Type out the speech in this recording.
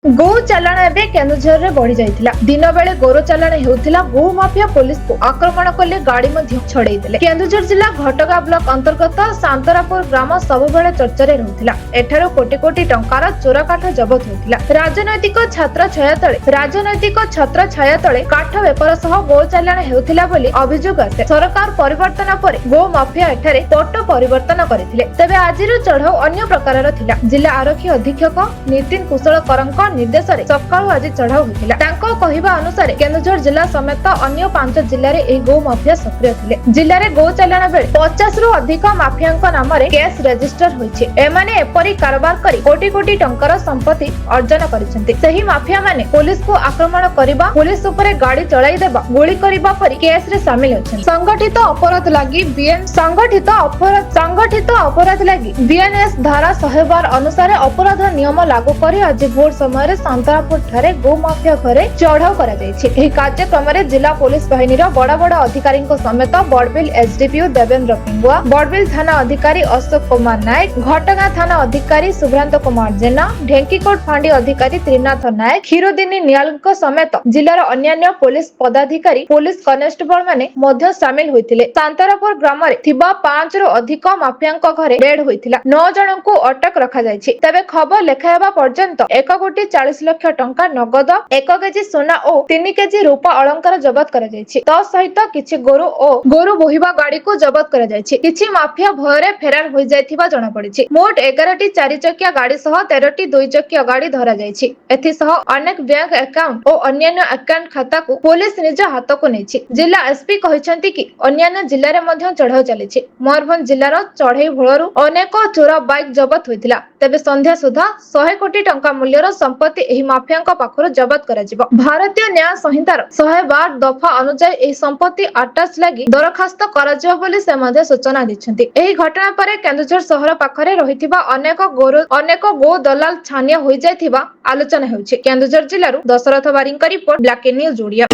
गो चालाण एवं केन्दुझर रे बढ़ी जाइथिला। दिन बेले गोरो चालाण हेउथिला। गो माफिया पुलिस को आक्रमण कले गाड़ी मध्य छड़ाई देले। केन्दुझर जिला घटगा ब्लॉक अंतर्गत सांतरापुर ग्राम सब बेले चर्चा रे रहुथिला। एठारो कोटी कोटी टंकार चोरा काठ जबत होथिला। राजनैतिक छात्र छाया तळे काठ बेपार सह गो चालाण हेउथिला बोली अभियोग आसे। सरकार परिवर्तन पर गो माफिया एठारे पट परिवर्तन करथिले। तबे आजिरो चढ़ाऊ अन्य प्रकारर थिला। जिला आरक्षी अधीक्षक नितिन कुशल करंक निर्देश सकाळु आज चढ़ाऊ होतिला। तांको कहिबा अनुसार केन्दुझर जिला समेत अन्य 5 जिल्ला रे एही गो माफिया सक्रिय थिले। जिल्ला रे गो चालाण बेले 50 रु अधिक माफियाक नाम रे केस रजिस्टर होइछि। एमाने एपरि कारबार करी कोटी कोटी टंकार संपत्ति अर्जन करिसेंति। सेही माफिया माने पुलिस को आक्रमण करिबा, पुलिस उपरे गाड़ी चलाई देबा, गोली करिबा परि केस रे शामिल अछन। संगठित अपराध लागि बीएनएस धारा 112 अनुसार अपराध नियम लागू करी आज भोर समय सांतरापुर ठारे गो माफिया घरे चढ़ाऊ करा जायछि। एही कार्यक्रम रे जिला पुलिस बाहिनी रो बड़ बड़ अधिकारी समेत बड़बिल एसडीपीओ देवेंद्र पिंगुआ, बड़बिल थाना अधिकारी अशोक कुमार नायक, घटगां थाना अधिकारी सुभ्रांत कुमार जेना, ढेंकीकोट फांडी अधिकारी त्रिनाथ नायक, खीरोदिनी नियाल समेत जिलार अन्य पुलिस पदाधिकारी, पुलिस कनेस्टेबल माने मध्य शामिल होइतिले। सांतरापुर ग्राम रे थिबा 5 रु अधिक माफियाक घरे रेड होइतिला। 9 जन को अटक रखा जायछि। तबे खबर लेखायबा पर्यंत 1,40 लाख टंका नगद, 1 केजी सोना और 3 केजी रूपा अलंकार जबत करा जायछि। तो सहित किछि गोरु बोहिबा गाड़ी को जबत करा जायछि। किछि माफिया भयरे फेरार होई जायथिबा जणा पड़िछि। मोट 11टी 4 चकिया गाड़ी सह 13टी 2 चकिया गाड़ी धरा जायछि। एथि सह अनेक बैंक अकाउंट और अन्य अकाउंट खाता को पुलिस निज हाथ को नेछि। जिला एसपी कहिसंति कि अन्य जिल्ला रे मध्य चढ़ाऊ चलिछि। मयूरभंज जिल्लार चढ़ई भोलरू अनेक चोरा बाइक जबत होइतिला। तबे संध्या सुधा 100 कोटी टंका मूल्यर संपत्ति एही माफियाक पाखरो जबत करा जिवो। भारतीय न्याय संहितार 112 दफा अनुसार एही संपत्ति अटैच लागि दरखास्त करा जिवो बोली से मध्ये सूचना दिछन्ति। एही घटना परे केन्दुझर शहर पाखरे रहिथिबा अनेक गो दलाल छानिया होई जायथिबा आलोचना हेउछि। केन्दुझर जिल्लारू दशरथ बारिंक रिपोर्ट, ब्लैक न्यूज ओडिया।